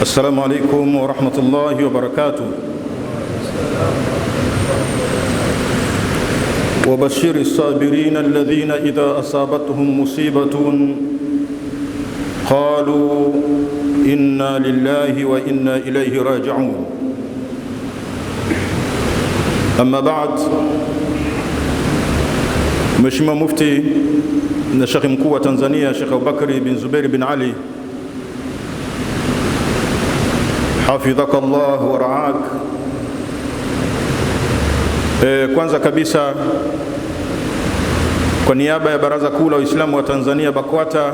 السلام عليكم ورحمة الله وبركاته. وبشر الصابرين الذين إذا أصابتهم مصيبة قالوا إنا لله وإنا إليه راجعون. أما بعد، Mheshimiwa Mufti na Sheikh Mkuu wa Tanzania Sheikh Abubakari bin Zubair bin Ali, hafidhaka Allah wa ra'ak. Kwanza kabisa, kwa niaba ya Baraza Kuu la Waislamu wa Tanzania BAKWATA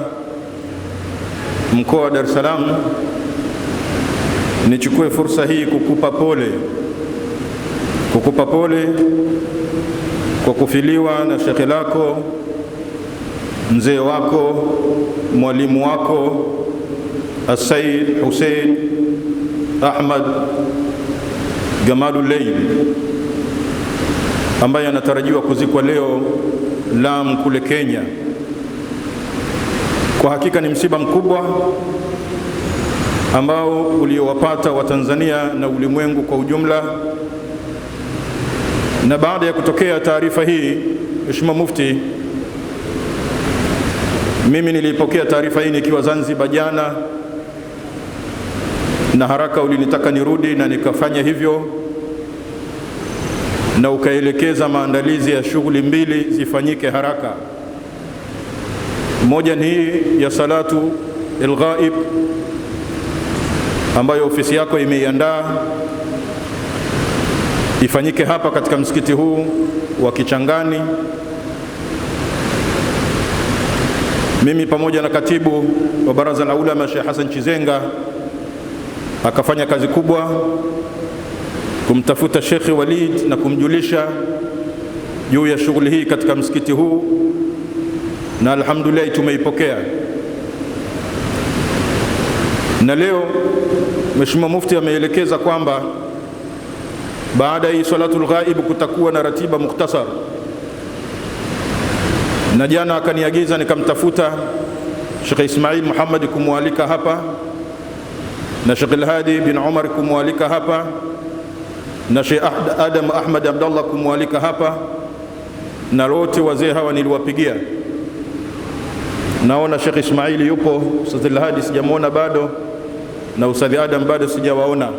mkoa wa Dar es Salaam, nichukue fursa hii kukupa pole kwa kufiliwa na shekhe lako, mzee wako, mwalimu wako Sayyid Hussein Ahmad Gamalul Layl, ambaye anatarajiwa kuzikwa leo Lamu kule Kenya. Kwa hakika ni msiba mkubwa ambao uliowapata Watanzania na ulimwengu kwa ujumla. Na baada ya kutokea taarifa hii, Mheshimiwa Mufti, mimi nilipokea taarifa hii nikiwa Zanzibar jana, na haraka ulinitaka nirudi na nikafanya hivyo, na ukaelekeza maandalizi ya shughuli mbili zifanyike haraka. Moja ni hii ya salatu al-ghaib ambayo ofisi yako imeiandaa, ifanyike hapa katika msikiti huu wa Kichangani. Mimi pamoja na katibu wa Baraza la Ulama Sheikh Hassan Chizenga akafanya kazi kubwa kumtafuta Sheikh Walid na kumjulisha juu ya shughuli hii katika msikiti huu, na alhamdulillah tumeipokea. Na leo Mheshimiwa Mufti ameelekeza kwamba baada ya salatul ghaib kutakuwa na ratiba mukhtasar, na jana akaniagiza nikamtafuta Sheikh Ismail Muhammad kumwalika hapa, na Sheikh Al-Hadi bin Umar kumwalika hapa, na Sheikh Adam Ahmad Abdullah kumwalika hapa, na wote wazee hawa niliwapigia. Naona Sheikh Ismail yupo, Ustadh Al-Hadi sijamuona bado, na Ustadh Adam bado sijawaona.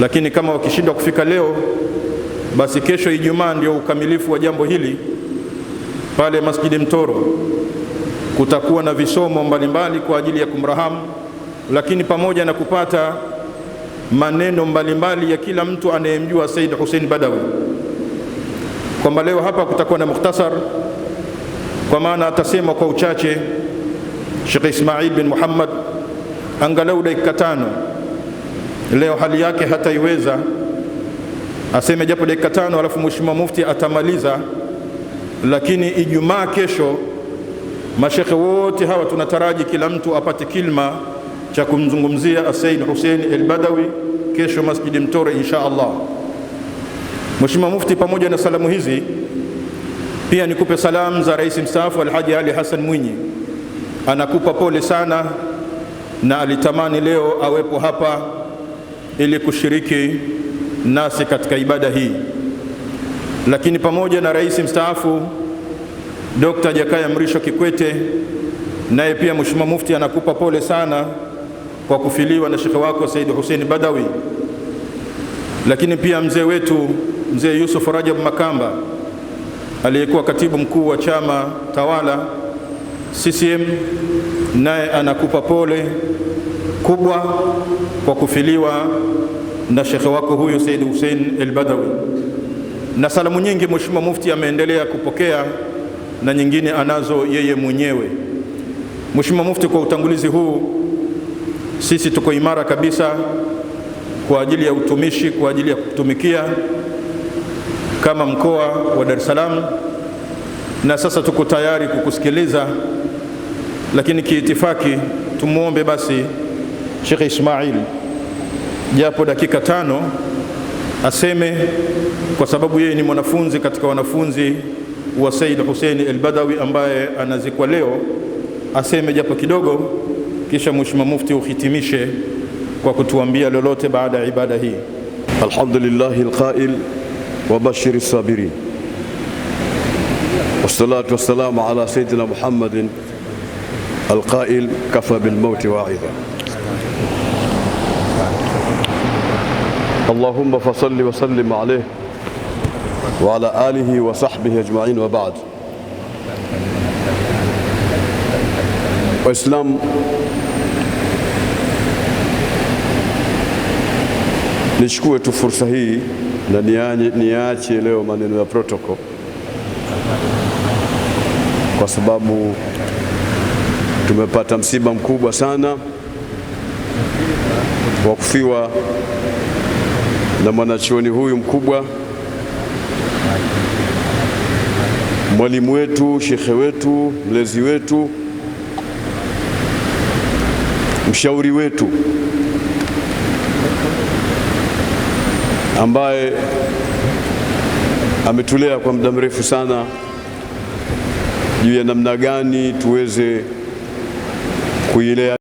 Lakini kama wakishindwa kufika leo, basi kesho Ijumaa ndio ukamilifu wa jambo hili. Pale Masjidi Mtoro kutakuwa na visomo mbalimbali kwa ajili ya kumrahamu, lakini pamoja na kupata maneno mbalimbali ya kila mtu anayemjua Said Hussein Badawi, kwamba leo hapa kutakuwa na mukhtasar, kwa maana atasema kwa uchache Sheikh Ismail bin Muhammad angalau dakika 5. Leo hali yake hataiweza, aseme japo dakika 5, alafu Mheshimiwa Mufti atamaliza. Lakini Ijumaa kesho mashekhe wote hawa tunataraji kila mtu apate kilma cha kumzungumzia Said Hussein al-Badawi kesho Masjidi Mtoro insha Allah. Mheshimiwa Mufti, pamoja na salamu hizi pia nikupe salamu za Rais mstaafu Alhaji Ali Hassan Mwinyi. Anakupa pole sana na alitamani leo awepo hapa ili kushiriki nasi katika ibada hii. Lakini pamoja na Rais mstaafu Dr. Jakaya Mrisho Kikwete, naye pia Mheshimiwa Mufti anakupa pole sana kwa kufiliwa na shekhe wako Said Hussein Badawi. Lakini pia mzee wetu mzee Yusuf Rajab Makamba aliyekuwa katibu mkuu wa chama tawala CCM, naye anakupa pole kubwa kwa kufiliwa na shekhe wako huyu Said Hussein al-Badawi. Na salamu nyingi Mheshimiwa Mufti ameendelea kupokea, na nyingine anazo yeye mwenyewe. Mheshimiwa Mufti, kwa utangulizi huu, sisi tuko imara kabisa kwa ajili ya utumishi, kwa ajili ya kutumikia kama mkoa wa Dar es Salaam, na sasa tuko tayari kukusikiliza. Lakini kiitifaki tumuombe basi Sheikh Ismail japo dakika 5 aseme, kwa sababu yeye ni mwanafunzi katika wanafunzi wa Said Hussein al-Badawi ambaye anazikwa leo, aseme japo kidogo kisha Mheshimiwa Mufti uhitimishe kwa kutuambia lolote baada ya ibada hii. Alhamdulillahi alqa'il wa bashiri sabirin wassalatu wassalamu ala sayyidina Muhammadin alqa'il kafa bil mauti wa'idha. Allahumma fasalli wa sallim alayhi wa ala alihi wa sahbihi ajma'in wa ba'd. Waislamu, nichukue tu fursa hii na niache leo maneno ya protocol, kwa sababu tumepata msiba mkubwa sana wa kufiwa na mwanachuoni huyu mkubwa, mwalimu wetu, shekhe wetu, mlezi wetu, mshauri wetu, ambaye ametulea kwa muda mrefu sana juu ya namna gani tuweze kuilea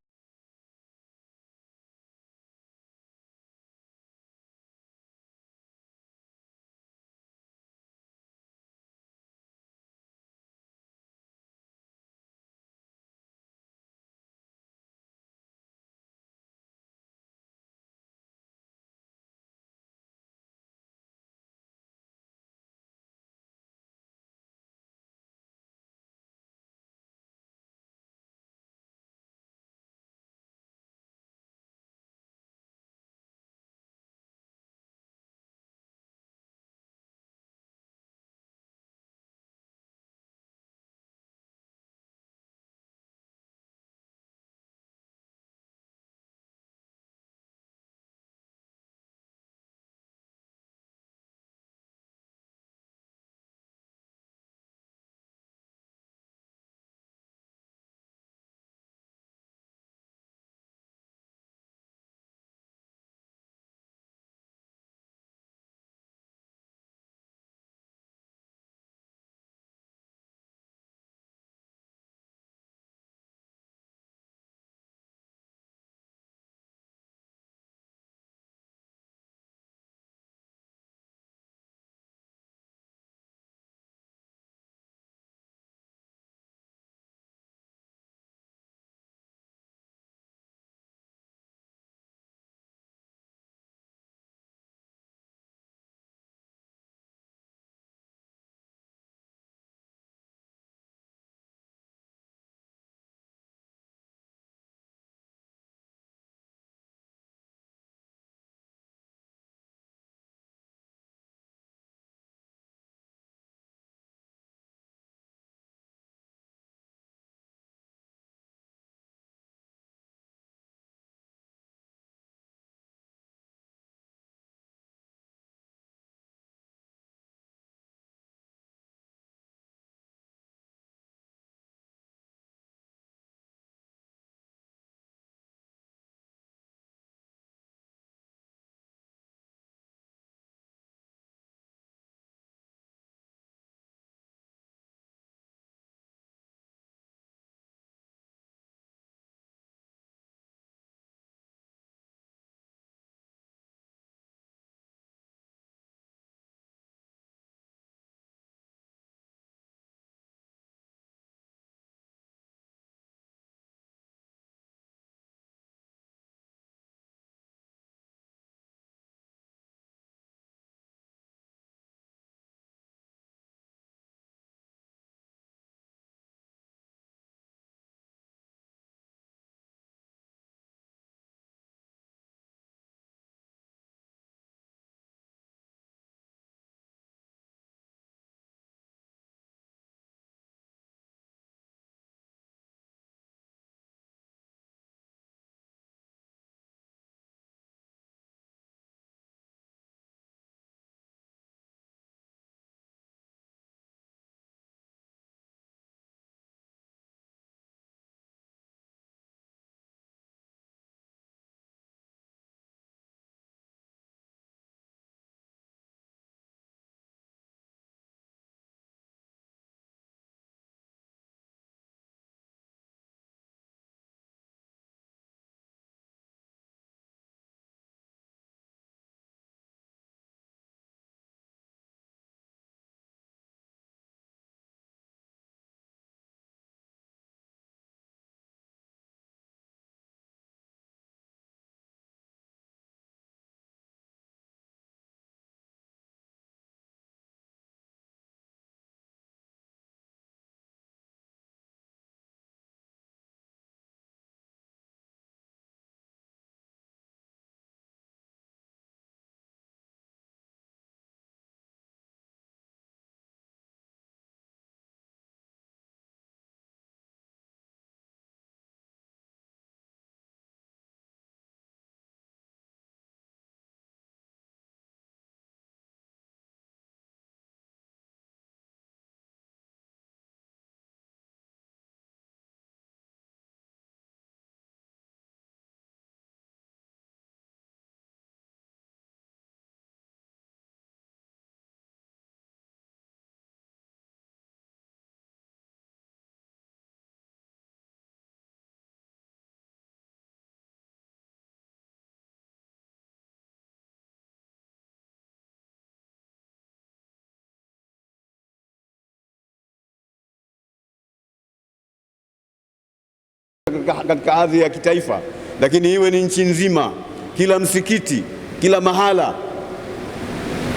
katika hadhi ya kitaifa, lakini iwe ni nchi nzima, kila msikiti, kila mahala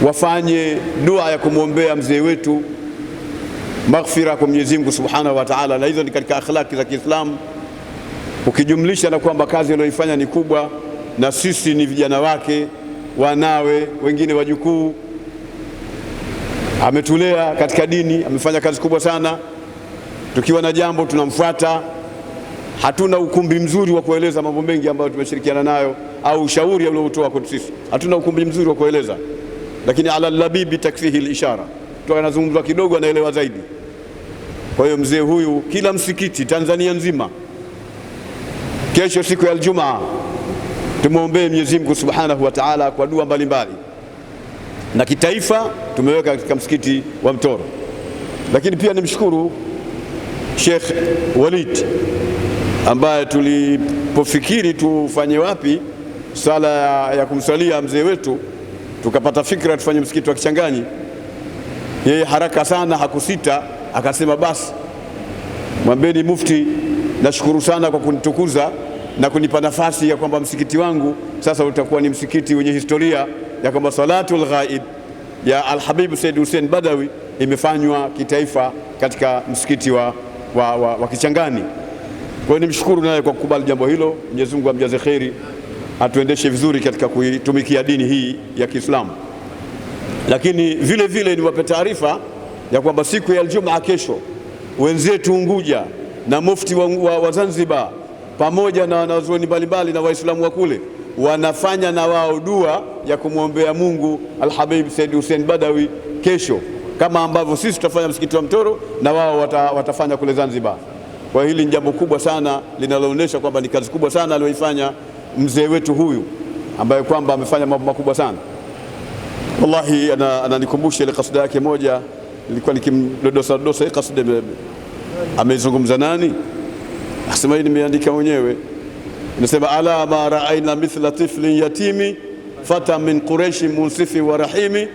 wafanye dua ya kumwombea mzee wetu maghfira kwa Mwenyezi Mungu Subhanahu wa Ta'ala. Na hizo ni katika akhlaki za Kiislamu, ukijumlisha na kwamba kazi aliyoifanya ni kubwa, na sisi ni vijana wake, wanawe, wengine wajukuu. Ametulea katika dini, amefanya kazi kubwa sana. Tukiwa na jambo tunamfuata. Hatuna ukumbi mzuri wa kueleza mambo mengi ambayo tumeshirikiana nayo au ushauri aliotoa kwetu sisi. Hatuna ukumbi mzuri wa kueleza, lakini ala labibi takfihi al-ishara, tunazungumza kidogo anaelewa zaidi. Kwa hiyo mzee huyu, kila msikiti Tanzania nzima, kesho siku ya Ijumaa, tumwombee Mwenyezi Mungu Subhanahu wa Ta'ala kwa dua mbalimbali, na kitaifa tumeweka katika msikiti wa Mtoro. Lakini pia nimshukuru Sheikh Walid ambaye tulipofikiri tufanye wapi sala ya kumsalia mzee wetu, tukapata fikra tufanye msikiti wa Kichangani. Yeye haraka sana hakusita, akasema basi mwambeni mufti, nashukuru sana kwa kunitukuza na kunipa nafasi ya kwamba msikiti wangu sasa utakuwa ni msikiti wenye historia ya kwamba salatul ghaib ya Al-Habib Said Hussein Badawi imefanywa kitaifa katika msikiti wa Kichangani. Kwa hiyo nimshukuru naye kwa kukubali jambo hilo. Mwenyezi Mungu amjaze kheri, atuendeshe vizuri katika kuitumikia dini hii ya Kiislamu. Lakini vile vile niwape taarifa ya kwamba siku ya Ijumaa kesho, wenzetu Unguja na mufti wa Zanzibar pamoja na wanazuoni mbalimbali na Waislamu wa kule wanafanya na wao dua ya kumwombea Mungu Al-Habib Said Hussein Badawi kesho, kama ambavyo sisi tutafanya msikiti wa Mtoro na wao watafanya kule Zanzibar. Kwa hili ni jambo kubwa sana linaloonyesha kwamba ni kazi kubwa sana aliyoifanya mzee wetu huyu ambaye kwamba amefanya mambo makubwa sana. Wallahi ananikumbusha ile kasida yake moja, nilikuwa nikimdodosa hii kasida amezungumza nani? Asema hii nimeandika mwenyewe. Nasema ala ma ra'ayna mithla tiflin yatimi fata min Quraish munsifi wa rahimi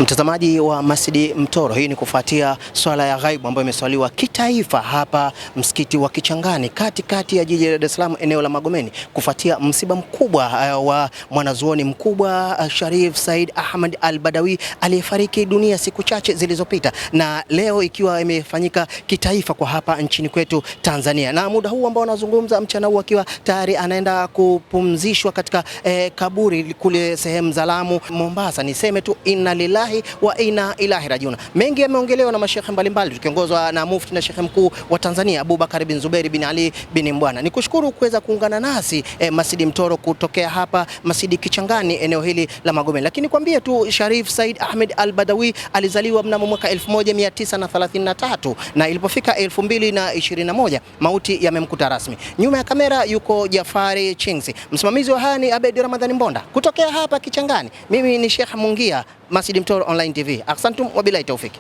Mtazamaji wa Masjidi Mtoro, hii ni kufuatia swala ya ghaibu ambayo imeswaliwa kitaifa hapa msikiti wa Kichangani katikati ya jiji la Dar es Salaam, eneo la Magomeni, kufuatia msiba mkubwa wa mwanazuoni mkubwa Sharif Said Ahmed Al-Badawi aliyefariki dunia siku chache zilizopita, na leo ikiwa imefanyika kitaifa kwa hapa nchini kwetu Tanzania, na muda huu ambao anazungumza mchana huu akiwa tayari anaenda kupumzishwa katika kaburi kule sehemu za Lamu, Mombasa. Niseme tu inna lillahi wa inna ilahi rajiun. Mengi yameongelewa na mashekhe mbalimbali tukiongozwa na mufti na shekhe mkuu wa Tanzania Abubakar bin Zuberi bin Ali bin Mbwana. Nikushukuru kuweza kuungana nasi Masjidi Mtoro kutokea hapa Masjidi Kichangani, eneo hili la Magomeni. Lakini kwambie tu Sharif Said Ahmed Al-Badawi alizaliwa mnamo mwaka 1933 na ilipofika 2021 mauti yamemkuta rasmi. Nyuma ya kamera yuko Jafari Chingsi. Msimamizi wa haya ni Abedi Ramadhani Mbonda. Kutokea hapa Kichangani, mimi ni Sheikh Mungia, Masjidi Mtoro Online TV. Ahsantum wa billahi tawfiki.